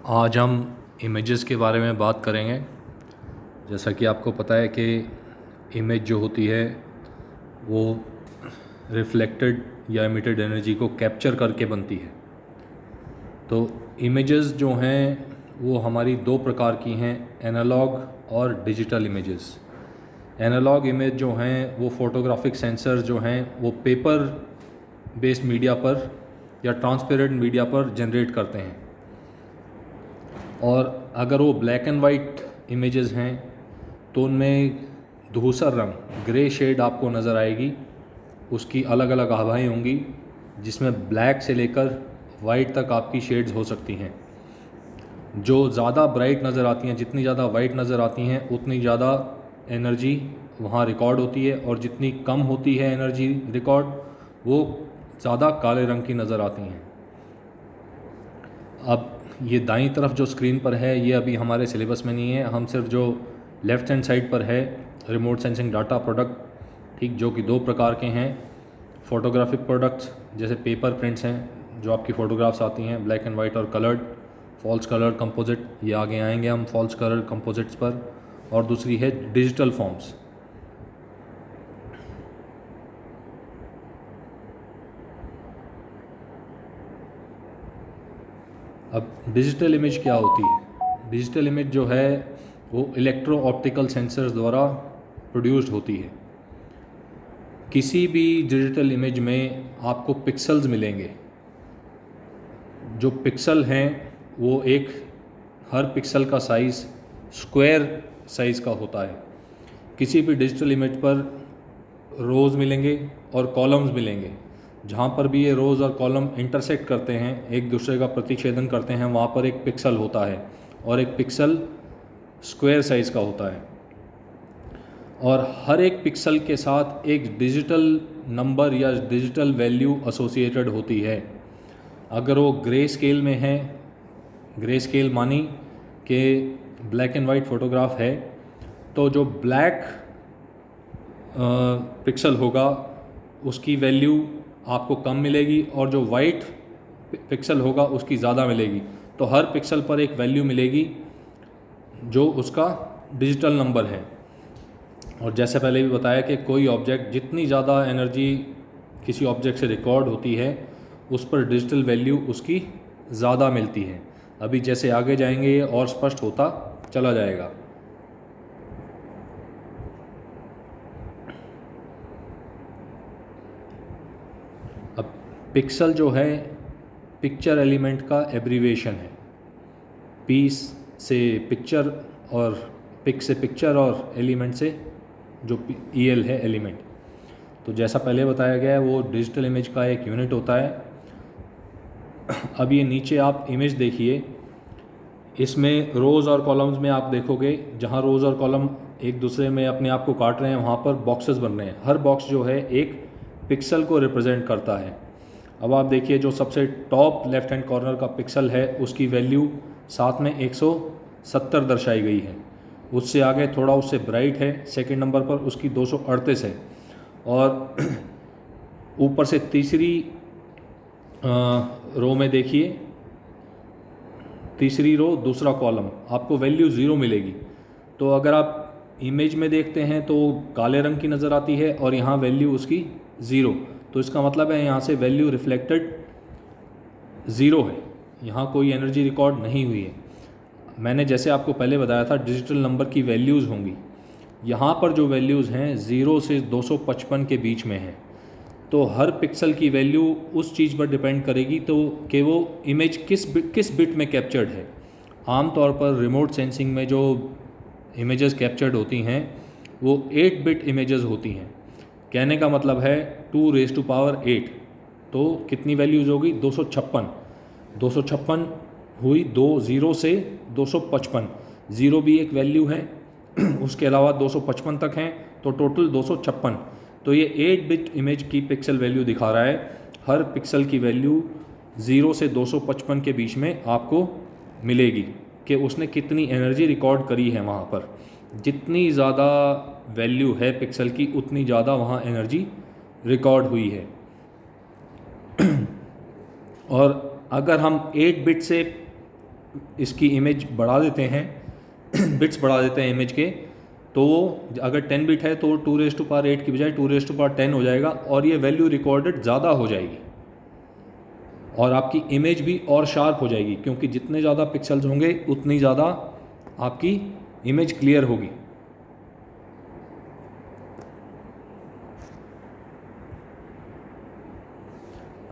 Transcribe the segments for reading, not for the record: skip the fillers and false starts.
आज हम इमेजेस के बारे में बात करेंगे। जैसा कि आपको पता है कि इमेज जो होती है वो रिफ्लेक्टेड या एमिटेड एनर्जी को कैप्चर करके बनती है। तो इमेजेस जो हैं वो हमारी दो प्रकार की हैं, एनालॉग और डिजिटल इमेजेस। एनालॉग इमेज जो हैं वो फोटोग्राफिक सेंसर जो हैं वो पेपर बेस्ड मीडिया पर या ट्रांसपेरेंट मीडिया पर जनरेट करते हैं। और अगर वो ब्लैक एंड वाइट इमेजेस हैं तो उनमें धूसर रंग, ग्रे शेड आपको नज़र आएगी। उसकी अलग अलग आभाएं होंगी जिसमें ब्लैक से लेकर वाइट तक आपकी शेड्स हो सकती हैं। जो ज़्यादा ब्राइट नज़र आती हैं, जितनी ज़्यादा वाइट नज़र आती हैं उतनी ज़्यादा एनर्जी वहाँ रिकॉर्ड होती है, और जितनी कम होती है एनर्जी रिकॉर्ड वो ज़्यादा काले रंग की नज़र आती हैं। अब ये दाईं तरफ जो स्क्रीन पर है ये अभी हमारे सिलेबस में नहीं है, हम सिर्फ जो लेफ़्ट हैंड साइड पर है रिमोट सेंसिंग डाटा प्रोडक्ट, ठीक, जो कि दो प्रकार के हैं। फ़ोटोग्राफिक प्रोडक्ट्स जैसे पेपर प्रिंट्स हैं जो आपकी फ़ोटोग्राफ्स आती हैं ब्लैक एंड वाइट और कलर्ड, फॉल्स कलर कंपोजिट, ये आगे आएंगे हम फॉल्स कलर कंपोजिट्स पर। और दूसरी है डिजिटल फॉर्म्स। अब डिजिटल इमेज क्या होती है? डिजिटल इमेज जो है वो इलेक्ट्रो ऑप्टिकल सेंसर्स द्वारा प्रोड्यूस्ड होती है। किसी भी डिजिटल इमेज में आपको पिक्सल्स मिलेंगे। जो पिक्सल हैं वो हर पिक्सल का साइज़ स्क्वायर साइज़ का होता है। किसी भी डिजिटल इमेज पर रोज़ मिलेंगे और कॉलम्स मिलेंगे। जहाँ पर भी ये रोज़ और कॉलम इंटरसेक्ट करते हैं, एक दूसरे का प्रतिच्छेदन करते हैं, वहाँ पर एक पिक्सल होता है और एक पिक्सल स्क्वायर साइज़ का होता है। और हर एक पिक्सल के साथ एक डिजिटल नंबर या डिजिटल वैल्यू एसोसिएटेड होती है। अगर वो ग्रे स्केल में है, ग्रे स्केल मानी कि ब्लैक एंड वाइट फ़ोटोग्राफ है, तो जो ब्लैक पिक्सल होगा उसकी वैल्यू आपको कम मिलेगी और जो वाइट पिक्सल होगा उसकी ज़्यादा मिलेगी। तो हर पिक्सल पर एक वैल्यू मिलेगी जो उसका डिजिटल नंबर है। और जैसे पहले भी बताया कि कोई ऑब्जेक्ट, जितनी ज़्यादा एनर्जी किसी ऑब्जेक्ट से रिकॉर्ड होती है उस पर डिजिटल वैल्यू उसकी ज़्यादा मिलती है। अभी जैसे आगे जाएंगे ये और स्पष्ट होता चला जाएगा। अब पिक्सल जो है पिक्चर एलिमेंट का एब्रीवेशन है। पी से पिक्चर और पिक से पिक्चर और एलिमेंट से जो EL है एलिमेंट। तो जैसा पहले बताया गया है वो डिजिटल इमेज का एक यूनिट होता है। अब ये नीचे आप इमेज देखिए, इसमें रोज़ और कॉलम्स में आप देखोगे जहाँ रोज़ और कॉलम एक दूसरे में अपने आप को काट रहे हैं वहाँ पर बॉक्सेस बन रहे हैं। हर बॉक्स जो है एक पिक्सल को रिप्रेजेंट करता है। अब आप देखिए जो सबसे टॉप लेफ़्ट हैंड कॉर्नर का पिक्सल है उसकी वैल्यू साथ में 170 दर्शाई गई है। उससे आगे थोड़ा उससे ब्राइट है, सेकंड नंबर पर उसकी 238 है। और ऊपर से तीसरी रो में देखिए, तीसरी रो दूसरा कॉलम आपको वैल्यू 0 मिलेगी। तो अगर आप इमेज में देखते हैं तो काले रंग की नज़र आती है और यहाँ वैल्यू उसकी 0। तो इसका मतलब है यहाँ से वैल्यू रिफ्लेक्टेड 0 है, यहाँ कोई एनर्जी रिकॉर्ड नहीं हुई है। मैंने जैसे आपको पहले बताया था डिजिटल नंबर की वैल्यूज़ होंगी। यहाँ पर जो वैल्यूज़ हैं 0 से 255 के बीच में हैं। तो हर पिक्सल की वैल्यू उस चीज़ पर डिपेंड करेगी तो कि वो इमेज किस बिट में कैप्चर्ड है। आमतौर पर रिमोट सेंसिंग में जो इमेजेस कैप्चर्ड होती हैं वो 8 बिट इमेजेस होती हैं। कहने का मतलब है 2⁸8। तो कितनी वैल्यूज़ होगी? 256 हुई, 0 से 255। 0 भी एक वैल्यू है उसके अलावा 255 तक हैं, तो टोटल 256। तो ये 8 बिट इमेज की पिक्सल वैल्यू दिखा रहा है। हर पिक्सल की वैल्यू 0 से 255 के बीच में आपको मिलेगी कि उसने कितनी एनर्जी रिकॉर्ड करी है। वहाँ पर जितनी ज़्यादा वैल्यू है पिक्सल की उतनी ज़्यादा वहाँ एनर्जी रिकॉर्ड हुई है। और अगर हम 8 बिट से इसकी इमेज बढ़ा देते हैं बिट्स बढ़ा देते हैं इमेज के, तो अगर 10 बिट है तो 2⁸ की बजाय 2�10 हो जाएगा और ये वैल्यू रिकॉर्डेड ज़्यादा हो जाएगी और आपकी इमेज भी और शार्प हो जाएगी, क्योंकि जितने ज़्यादा पिक्सल्स होंगे उतनी ज़्यादा आपकी इमेज क्लियर होगी।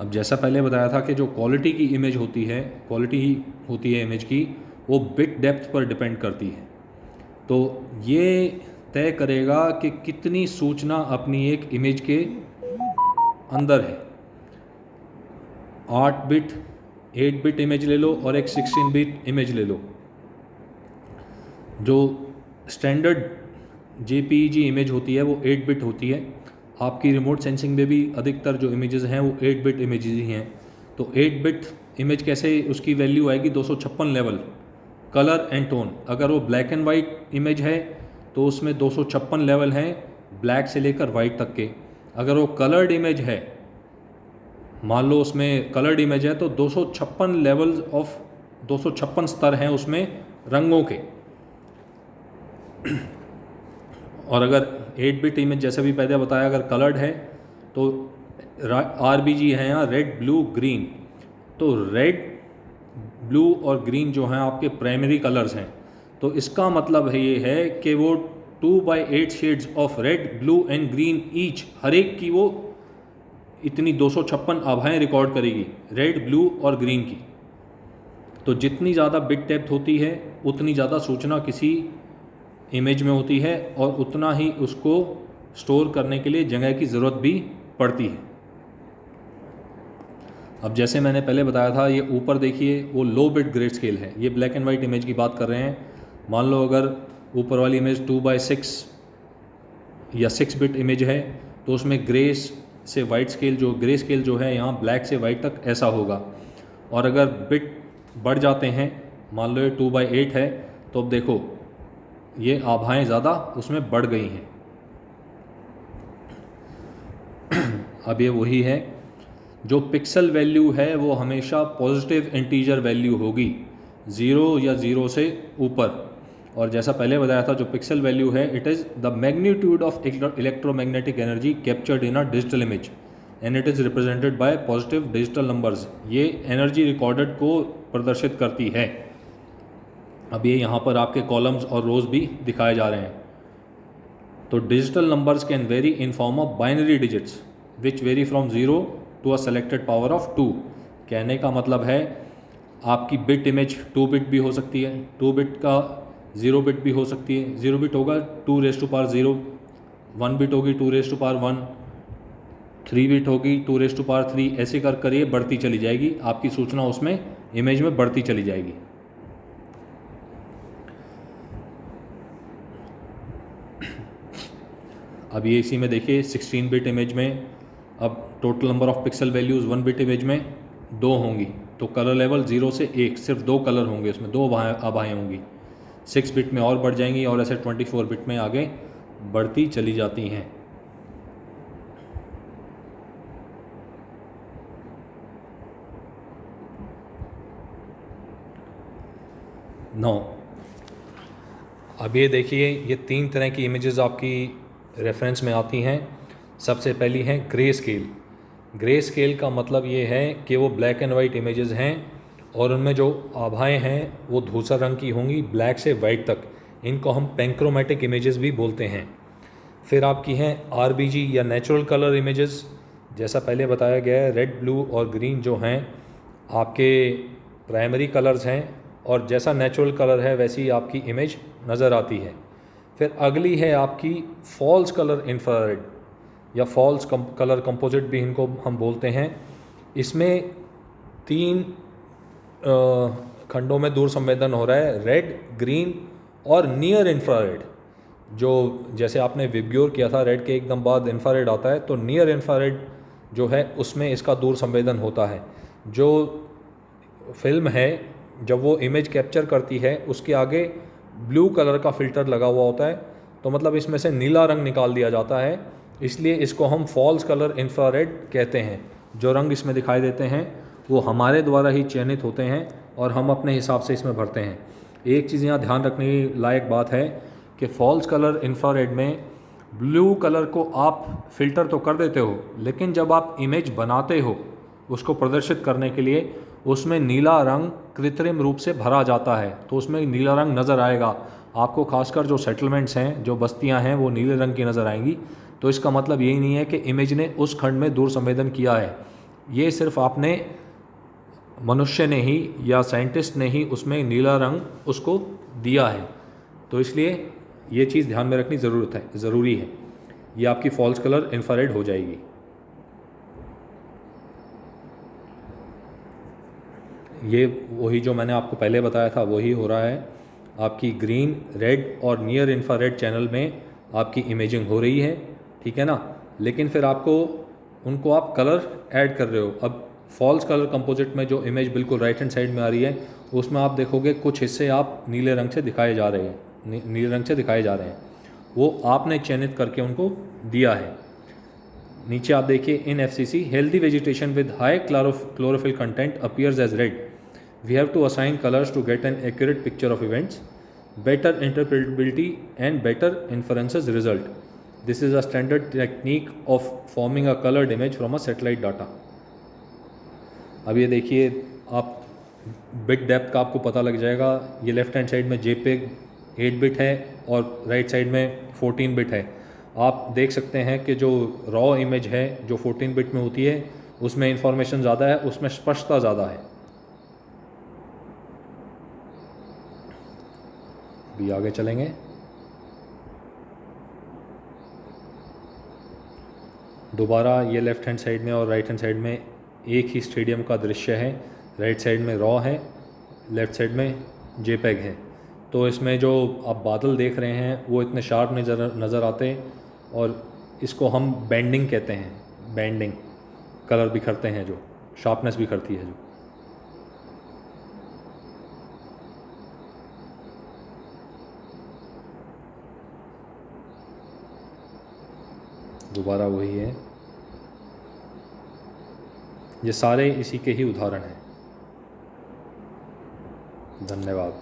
अब जैसा पहले बताया था कि जो क्वालिटी की इमेज होती है, क्वालिटी होती है इमेज की, वो बिट डेप्थ पर डिपेंड करती है। तो ये तय करेगा कि कितनी सूचना अपनी एक इमेज के अंदर है। 8 बिट 8 बिट इमेज ले लो और एक 16 बिट इमेज ले लो। जो स्टैंडर्ड JPEG इमेज होती है वो 8 बिट होती है। आपकी रिमोट सेंसिंग में भी अधिकतर जो इमेजेस हैं वो 8 बिट इमेजेस ही हैं। तो 8 बिट इमेज कैसे उसकी वैल्यू आएगी 256 लेवल कलर एंड टोन। अगर वो ब्लैक एंड वाइट इमेज है तो उसमें 256 लेवल हैं ब्लैक से लेकर वाइट तक के। अगर वो कलर्ड इमेज है, मान लो उसमें कलर्ड इमेज है, तो 256 लेवल्स ऑफ 256 स्तर हैं उसमें रंगों के। और अगर 8 बिट इमेज जैसे भी पहले बताया अगर कलर्ड है तो RBG है यहाँ रेड ब्लू ग्रीन। तो रेड ब्लू और ग्रीन जो हैं आपके प्राइमरी कलर्स हैं। तो इसका मतलब है ये है कि वो 2/8 shades of red blue and green each, हर एक की वो इतनी 256 आभाएँ रिकॉर्ड करेगी रेड ब्लू और ग्रीन की। तो जितनी ज़्यादा बिट डेप्थ होती है उतनी ज़्यादा सूचना किसी इमेज में होती है और उतना ही उसको स्टोर करने के लिए जगह की ज़रूरत भी पड़ती है। अब जैसे मैंने पहले बताया था, ये ऊपर देखिए वो लो बिट ग्रे स्केल है, ये ब्लैक एंड वाइट इमेज की बात कर रहे हैं। मान लो अगर ऊपर वाली इमेज 2/6 या 6 बिट इमेज है तो उसमें ग्रे से वाइट स्केल, जो ग्रे स्केल जो है यहाँ ब्लैक से वाइट तक ऐसा होगा। और अगर बिट बढ़ जाते हैं, मान लो ये 2/8 है, तो अब देखो ये आभाएँ ज़्यादा उसमें बढ़ गई हैं। अब ये वही है, जो पिक्सल वैल्यू है वो हमेशा पॉजिटिव इंटीजर वैल्यू होगी, 0 या 0 से ऊपर। और जैसा पहले बताया था, जो पिक्सल वैल्यू है it is the magnitude of electromagnetic energy captured in a digital image and it is represented by positive digital numbers. ये एनर्जी रिकॉर्डेड को प्रदर्शित करती है। अब ये यहाँ पर आपके कॉलम्स और रोज भी दिखाए जा रहे हैं। तो digital numbers can vary in form of binary digits which vary from 0 to a selected power of 2। कहने का मतलब है आपकी बिट इमेज 2 बिट भी हो सकती है, 2 बिट का 0 बिट भी हो सकती है। 0 बिट होगा 2⁻0, 1 बिट होगी 2⁻1, 3 बिट होगी 2⁻3, ऐसे कर ये बढ़ती चली जाएगी। आपकी सूचना उसमें इमेज में बढ़ती चली जाएगी। अब ये इसी में देखिए 16 बिट इमेज में अब total number of pixel values 1 bit image में 2 होंगी, तो कलर लेवल 0 से 1, सिर्फ 2 कलर होंगे, उसमें 2 आभाएँ होंगी। 6 बिट में और बढ़ जाएंगी और ऐसे 24 बिट में आगे बढ़ती चली जाती हैं। अब ये देखिए, ये 3 तरह की इमेजेस आपकी रेफरेंस में आती हैं। सबसे पहली है ग्रे स्केल। ग्रे स्केल का मतलब ये है कि वो ब्लैक एंड वाइट इमेजेस हैं और उनमें जो आभाएँ हैं वो धूसर रंग की होंगी ब्लैक से वाइट तक। इनको हम पेंक्रोमेटिक इमेजेस भी बोलते हैं। फिर आपकी हैं RBG या नेचुरल कलर इमेजेस। जैसा पहले बताया गया है, रेड ब्लू और ग्रीन जो हैं आपके प्राइमरी कलर्स हैं और जैसा नेचुरल कलर है वैसी ही आपकी इमेज नज़र आती है। फिर अगली है आपकी फॉल्स कलर इंफ्रारेड या फॉल्स कलर कंपोजिट भी इनको हम बोलते हैं। इसमें 3 खंडों में दूर संवेदन हो रहा है, रेड, ग्रीन और नियर इंफ्रारेड। जो जैसे आपने विब्ग्योर किया था, रेड के एकदम बाद इंफ्रारेड आता है, तो नियर इंफ्रारेड जो है उसमें इसका दूर संवेदन होता है। जो फिल्म है जब वो इमेज कैप्चर करती है उसके आगे ब्लू कलर का फ़िल्टर लगा हुआ होता है, तो मतलब इसमें से नीला रंग निकाल दिया जाता है, इसलिए इसको हम फॉल्स कलर इंफ्रारेड कहते हैं। जो रंग इसमें दिखाई देते हैं वो हमारे द्वारा ही चयनित होते हैं, और हम अपने हिसाब से इसमें भरते हैं। एक चीज़ यहाँ ध्यान रखने लायक बात है कि फॉल्स कलर इंफ्रारेड में ब्लू कलर को आप फ़िल्टर तो कर देते हो, लेकिन जब आप इमेज बनाते हो उसको प्रदर्शित करने के लिए, उसमें नीला रंग कृत्रिम रूप से भरा जाता है, तो उसमें नीला रंग नज़र आएगा आपको। खासकर जो सेटलमेंट्स हैं, जो बस्तियां हैं, वो नीले रंग की नज़र आएंगी। तो इसका मतलब यही नहीं है कि इमेज ने उस खंड में दूर संवेदन किया है, ये सिर्फ आपने मनुष्य ने ही या साइंटिस्ट ने ही उसमें नीला रंग उसको दिया है। तो इसलिए ये चीज़ ध्यान में रखनी ज़रूरी है। ये आपकी फॉल्स कलर इंफ्रारेड हो जाएगी। ये वही जो मैंने आपको पहले बताया था वही हो रहा है। आपकी ग्रीन, रेड और नियर इंफ्रारेड चैनल में आपकी इमेजिंग हो रही है, ठीक है ना। लेकिन फिर आपको उनको आप कलर ऐड कर रहे हो। अब फॉल्स कलर कंपोजिट में जो इमेज बिल्कुल राइट हैंड साइड में आ रही है, उसमें आप देखोगे कुछ हिस्से आप नीले रंग से दिखाए जा रहे हैं, नीले रंग से दिखाए जा रहे हैं, वो आपने चयनित करके उनको दिया है। नीचे आप देखिए, in FCC healthy vegetation with high chlorophyll content appears as red. We have to assign colours to get an accurate picture of events, better interpretability and better inferences result. This is a standard technique of forming a coloured image from a satellite data. अब ये देखिए, आप bit depth का आपको पता लग जाएगा। ये लेफ्ट हैंड साइड में JPEG 8 बिट है और राइट साइड में 14 बिट है। आप देख सकते हैं कि जो रॉ इमेज है जो 14 बिट में होती है, उसमें इंफॉर्मेशन ज़्यादा है, उसमें स्पष्टता ज़्यादा है। भी आगे चलेंगे। दोबारा ये लेफ़्ट हैंड साइड में और राइट हैंड साइड में एक ही स्टेडियम का दृश्य है। राइट साइड में रॉ है, लेफ़्ट साइड में JPEG है। तो इसमें जो आप बादल देख रहे हैं वो इतने शार्प नज़र आते, और इसको हम बैंडिंग कहते हैं। बैंडिंग, कलर बिखरते हैं, जो शार्पनेस बिखरती है जो। दोबारा वही है। ये सारे इसी के ही उदाहरण हैं। धन्यवाद।